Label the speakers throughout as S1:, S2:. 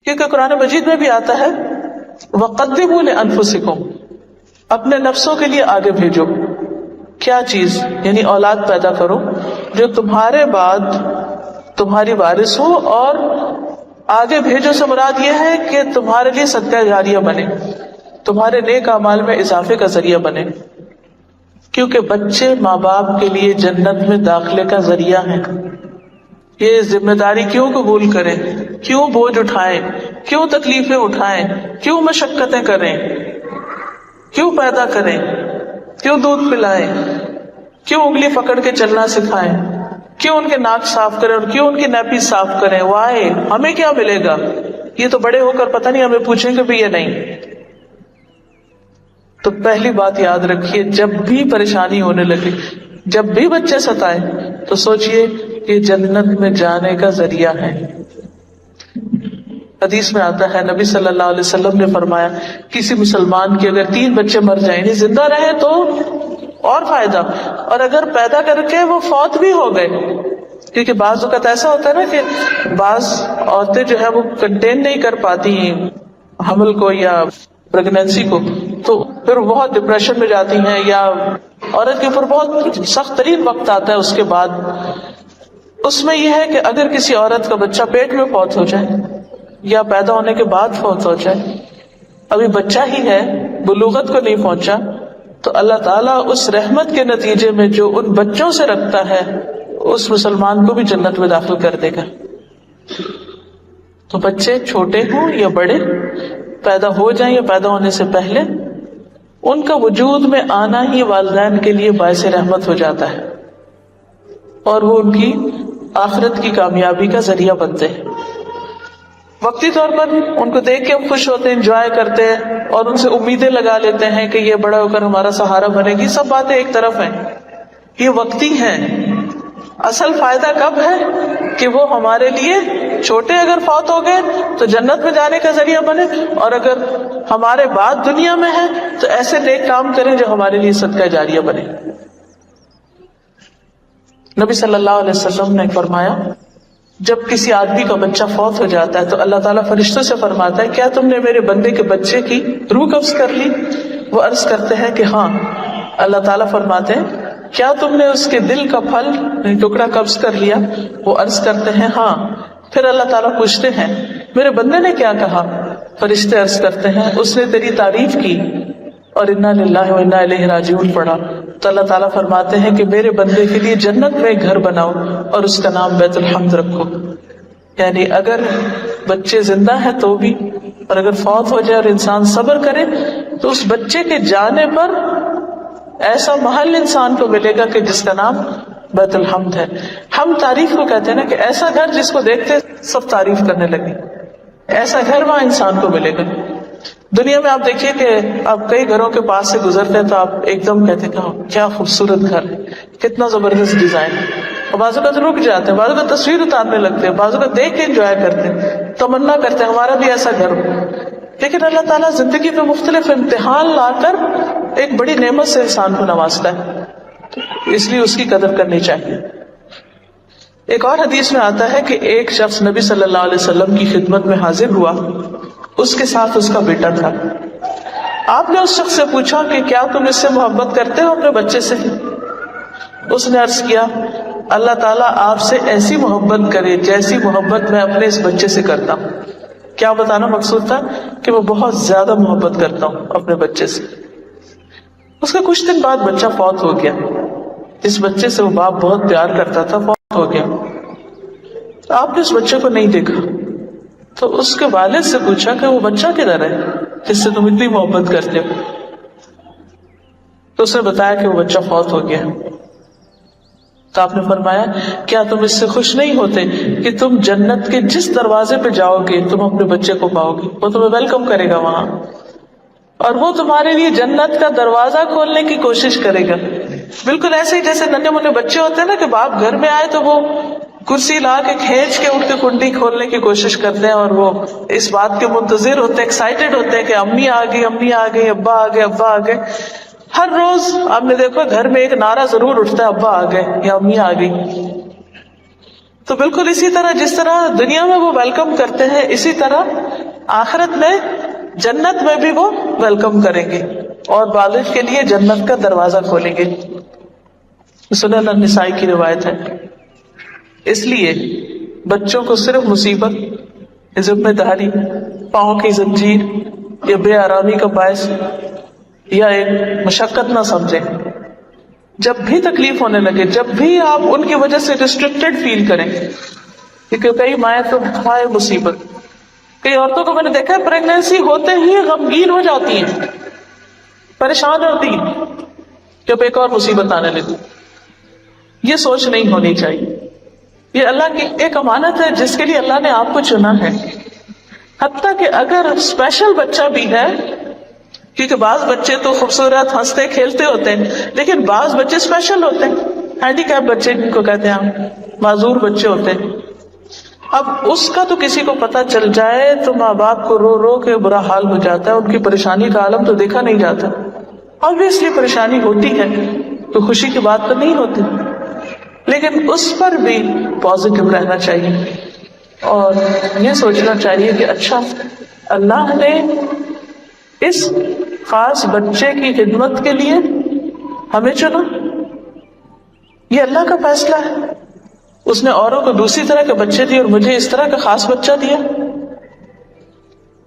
S1: کیونکہ قرآن مجید میں بھی آتا ہے وَقَدِّمُوا لِأَنفُسِكُمْ، اپنے نفسوں کے لیے آگے بھیجو. کیا چیز؟ یعنی اولاد پیدا کرو جو تمہارے بعد تمہاری وارث ہو، اور آگے بھیجو سے مراد یہ ہے کہ تمہارے لیے صدقہ جاریہ بنے، تمہارے نیک اعمال میں اضافے کا ذریعہ بنے. کیونکہ بچے ماں باپ کے لیے جنت میں داخلے کا ذریعہ ہیں. یہ ذمہ داری کیوں قبول کریں، کیوں بوجھ اٹھائیں، کیوں تکلیفیں اٹھائیں، کیوں مشقتیں کریں، کیوں پیدا کریں، کیوں دودھ پلائیں، کیوں انگلی پکڑ کے چلنا سکھائیں، کیوں ان کے ناک صاف کریں اور کیوں ان کی نیپی صاف کریں. وائے، ہمیں کیا ملے گا؟ یہ تو بڑے ہو کر پتہ نہیں ہمیں پوچھیں گے بھی یا نہیں. تو پہلی بات یاد رکھیے، جب بھی پریشانی ہونے لگے، جب بھی بچے ستائیں، تو سوچئے کہ جنت میں جانے کا ذریعہ ہے. حدیث میں آتا ہے نبی صلی اللہ علیہ وسلم نے فرمایا کسی مسلمان کے اگر 3 بچے مر جائیں، یعنی زندہ رہے تو اور فائدہ، اور اگر پیدا کر کے وہ فوت بھی ہو گئے، کیونکہ بعض اوقات ایسا ہوتا ہے نا کہ بعض عورتیں جو ہے وہ کنٹین نہیں کر پاتی ہیں حمل کو یا پریگنینسی کو، تو پھر بہت ڈپریشن میں جاتی ہیں، یا عورت کے اوپر بہت سخت ترین وقت آتا ہے اس کے بعد. اس میں یہ ہے کہ اگر کسی عورت کا بچہ پیٹ میں فوت ہو جائے یا پیدا ہونے کے بعد فوت ہو جائے، ابھی بچہ ہی ہے، بلوغت کو نہیں پہنچا، تو اللہ تعالیٰ اس رحمت کے نتیجے میں جو ان بچوں سے رکھتا ہے اس مسلمان کو بھی جنت میں داخل کر دے گا. تو بچے چھوٹے ہوں یا بڑے، پیدا ہو جائیں یا پیدا ہونے سے پہلے، ان کا وجود میں آنا ہی والدین کے لیے باعث رحمت ہو جاتا ہے، اور وہ ان کی آخرت کی کامیابی کا ذریعہ بنتے ہیں. وقتی طور پر ان کو دیکھ کے ہم خوش ہوتے ہیں، انجوائے کرتے ہیں، اور ان سے امیدیں لگا لیتے ہیں کہ یہ بڑا ہو کر ہمارا سہارا بنے گی. سب باتیں ایک طرف ہیں، یہ وقتی ہیں. اصل فائدہ کب ہے کہ وہ ہمارے لیے چھوٹے اگر فوت ہو گئے تو جنت میں جانے کا ذریعہ بنے، اور اگر ہمارے بعد دنیا میں ہے تو ایسے نیک کام کریں جو ہمارے لیے صدقہ جاریہ بنے. نبی صلی اللہ علیہ وسلم نے فرمایا جب کسی آدمی کا بچہ فوت ہو جاتا ہے تو اللہ تعالیٰ فرشتوں سے فرماتا ہے کیا تم نے میرے بندے کے بچے کی روح قبض کر لی؟ وہ عرض کرتے ہیں کہ ہاں. اللہ تعالیٰ فرماتے ہیں کیا تم نے اس کے دل کا پھل ٹکڑا قبض کر لیا؟ وہ عرض کرتے ہیں ہاں. پھر اللہ تعالیٰ پوچھتے ہیں میرے بندے نے کیا کہا؟ فرشتے عرض کرتے ہیں اس نے تیری تعریف کی اور انا للہ و انا الیہ راجعون پڑھا. تو اللہ تعالیٰ فرماتے ہیں کہ میرے بندے کے لیے جنت میں ایک گھر بناؤ اور اس کا نام بیت الحمد رکھو. یعنی اگر بچے زندہ ہیں تو بھی، اور اگر فوت ہو جائے اور انسان صبر کرے تو اس بچے کے جانے پر ایسا محل انسان کو ملے گا کہ جس کا نام بیت الحمد ہے. ہم تعریف کو کہتے ہیں نا کہ ایسا گھر جس کو دیکھتے سب تعریف کرنے لگے، ایسا گھر وہاں انسان کو ملے گا. دنیا میں آپ دیکھیے کہ آپ کئی گھروں کے پاس سے گزرتے ہیں تو آپ ایک دم کہتے ہیں کیا خوبصورت گھر ہے، کتنا زبردست ڈیزائن ہے. اور بعضوں کا تو رک جاتے ہیں، بعضوں کا تصویر اتارنے لگتے ہیں، بعضوں کا دیکھ کے انجوائے کرتے ہیں، تمنا کرتے ہیں ہمارا بھی ایسا گھر ہو. لیکن اللہ تعالیٰ زندگی میں مختلف امتحان لا کر ایک بڑی نعمت سے انسان کو نوازتا ہے، اس لیے اس کی قدر کرنی چاہیے. ایک اور حدیث میں آتا ہے کہ ایک شخص نبی صلی اللہ علیہ وسلم کی خدمت میں حاضر ہوا، اس کے ساتھ اس کا بیٹا تھا. آپ نے اس شخص سے پوچھا کہ کیا تم اس سے محبت کرتے ہو اپنے بچے سے؟ اس نے عرض کیا اللہ تعالیٰ آپ سے ایسی محبت کرے جیسی محبت میں اپنے اس بچے سے کرتا ہوں. کیا بتانا مقصود تھا کہ وہ بہت زیادہ محبت کرتا ہوں اپنے بچے سے. اس کے کچھ دن بعد بچہ فوت ہو گیا. جس بچے سے وہ باپ بہت پیار کرتا تھا فوت ہو گیا. آپ نے اس بچے کو نہیں دیکھا تو اس کے والد سے پوچھا کہ وہ بچہ کدھر ہے جس سے تم اتنی محبت کرتے ہو؟ تو اس نے بتایا کہ وہ بچہ فوت ہو گیا. تو آپ نے فرمایا کیا تم اس سے خوش نہیں ہوتے کہ تم جنت کے جس دروازے پہ جاؤ گے تم اپنے بچے کو پاؤ گے، وہ تمہیں ویلکم کرے گا وہاں، اور وہ تمہارے لیے جنت کا دروازہ کھولنے کی کوشش کرے گا. بالکل ایسے ہی جیسے ننھے منھے بچے ہوتے ہیں نا کہ باپ گھر میں آئے تو وہ کرسی لا کے کھینچ کے اٹھ کے کنڈی کھولنے کی کوشش کرتے ہیں، اور وہ اس بات کے منتظر ہوتے ہیں، ایکسائٹیڈ ہوتے ہیں کہ امی آ گئی، امی آ گئی، ابا آ گئے، ابا آ گئے. ہر روز آپ نے دیکھو گھر میں ایک نعرہ ضرور اٹھتا ہے ابا آ گئے یا امی آ گئی. تو بالکل اسی طرح جس طرح دنیا میں وہ ویلکم کرتے ہیں، اسی طرح آخرت میں جنت میں بھی وہ ویلکم کریں گے اور بالغ کے لیے جنت کا دروازہ کھولیں گے. سنن النسائی کی روایت ہے. اس لیے بچوں کو صرف مصیبت، ذمہ داری، پاؤں کی زنجیر یا بے آرامی کا باعث یا ایک مشقت نہ سمجھیں. جب بھی تکلیف ہونے لگے، جب بھی آپ ان کی وجہ سے ریسٹرکٹیڈ فیل کریں، کیونکہ کئی مائیں تو ہائے مصیبت. کئی عورتوں کو میں نے دیکھا پریگنینسی ہوتے ہی غمگین ہو جاتی ہیں، پریشان ہوتی ہیں جب ایک اور مصیبت آنے لگی. یہ سوچ نہیں ہونی چاہیے. یہ اللہ کی ایک امانت ہے جس کے لیے اللہ نے آپ کو چنا ہے. حتیٰ کہ اگر اسپیشل بچہ بھی ہے، کیونکہ بعض بچے تو خوبصورت ہنستے کھیلتے ہوتے ہیں، لیکن بعض بچے اسپیشل ہوتے ہیں، ہینڈی کیپ بچے جن کو کہتے ہیں ہم، معذور بچے ہوتے ہیں. اب اس کا تو کسی کو پتہ چل جائے تو ماں باپ کو رو رو کے برا حال ہو جاتا ہے. ان کی پریشانی کا عالم تو دیکھا نہیں جاتا. obviously پریشانی ہوتی ہے تو خوشی کی بات تو نہیں ہوتی، لیکن اس پر بھی پازیٹو رہنا چاہیے اور یہ سوچنا چاہیے کہ اچھا اللہ نے اس خاص بچے کی خدمت کے لیے ہمیں چنا، یہ اللہ کا فیصلہ ہے. اس نے اوروں کو دوسری طرح کے بچے دیے اور مجھے اس طرح کا خاص بچہ دیا.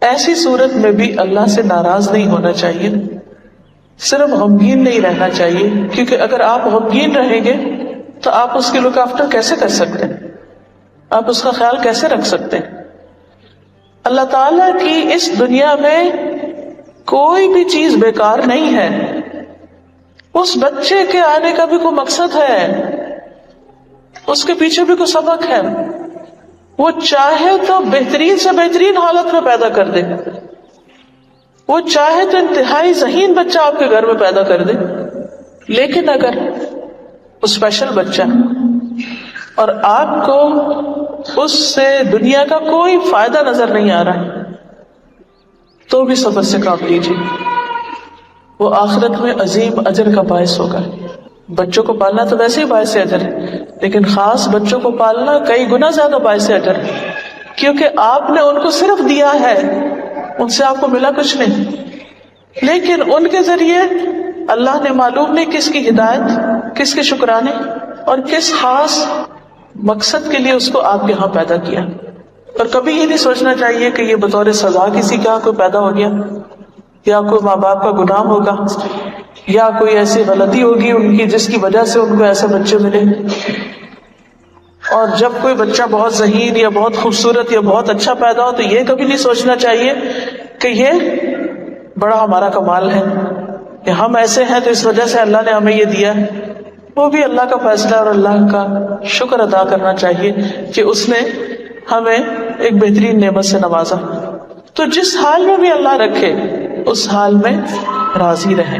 S1: ایسی صورت میں بھی اللہ سے ناراض نہیں ہونا چاہیے، صرف غمگین نہیں رہنا چاہیے، کیونکہ اگر آپ غمگین رہیں گے تو آپ اس کی لک آفٹر کیسے کر سکتے ہیں، آپ اس کا خیال کیسے رکھ سکتے ہیں. اللہ تعالیٰ کی اس دنیا میں کوئی بھی چیز بیکار نہیں ہے. اس بچے کے آنے کا بھی کوئی مقصد ہے، اس کے پیچھے بھی کوئی سبق ہے. وہ چاہے تو بہترین سے بہترین حالت میں پیدا کر دے، وہ چاہے تو انتہائی ذہین بچہ آپ کے گھر میں پیدا کر دے، لیکن اگر وہ اسپیشل بچہ اور آپ کو اس سے دنیا کا کوئی فائدہ نظر نہیں آ رہا تو بھی صبر سے کام لیجیے، وہ آخرت میں عظیم اجر کا باعث ہوگا. بچوں کو پالنا تو ویسے ہی باعث اجر ہے، لیکن خاص بچوں کو پالنا کئی گنا زیادہ باعث اجر ہے، کیونکہ آپ نے ان کو صرف دیا ہے، ان سے آپ کو ملا کچھ نہیں، لیکن ان کے ذریعے اللہ نے معلوم نہیں کس کی ہدایت، کس کے شکرانے اور کس خاص مقصد کے لیے اس کو آپ کے ہاں پیدا کیا. اور کبھی یہ نہیں سوچنا چاہیے کہ یہ بطور سزا کسی کے ہاں کوئی پیدا ہو گیا، یا کوئی ماں باپ کا گناہ ہوگا، یا کوئی ایسی غلطی ہوگی ان کی جس کی وجہ سے ان کو ایسے بچے ملے. اور جب کوئی بچہ بہت ذہین یا بہت خوبصورت یا بہت اچھا پیدا ہو تو یہ کبھی نہیں سوچنا چاہیے کہ یہ بڑا ہمارا کمال ہے کہ ہم ایسے ہیں تو اس وجہ سے اللہ نے ہمیں یہ دیا ہے. وہ بھی اللہ کا فیصلہ اور اللہ کا شکر ادا کرنا چاہیے کہ اس نے ہمیں ایک بہترین نعمت سے نوازا. تو جس حال میں بھی اللہ رکھے اس حال میں راضی رہیں.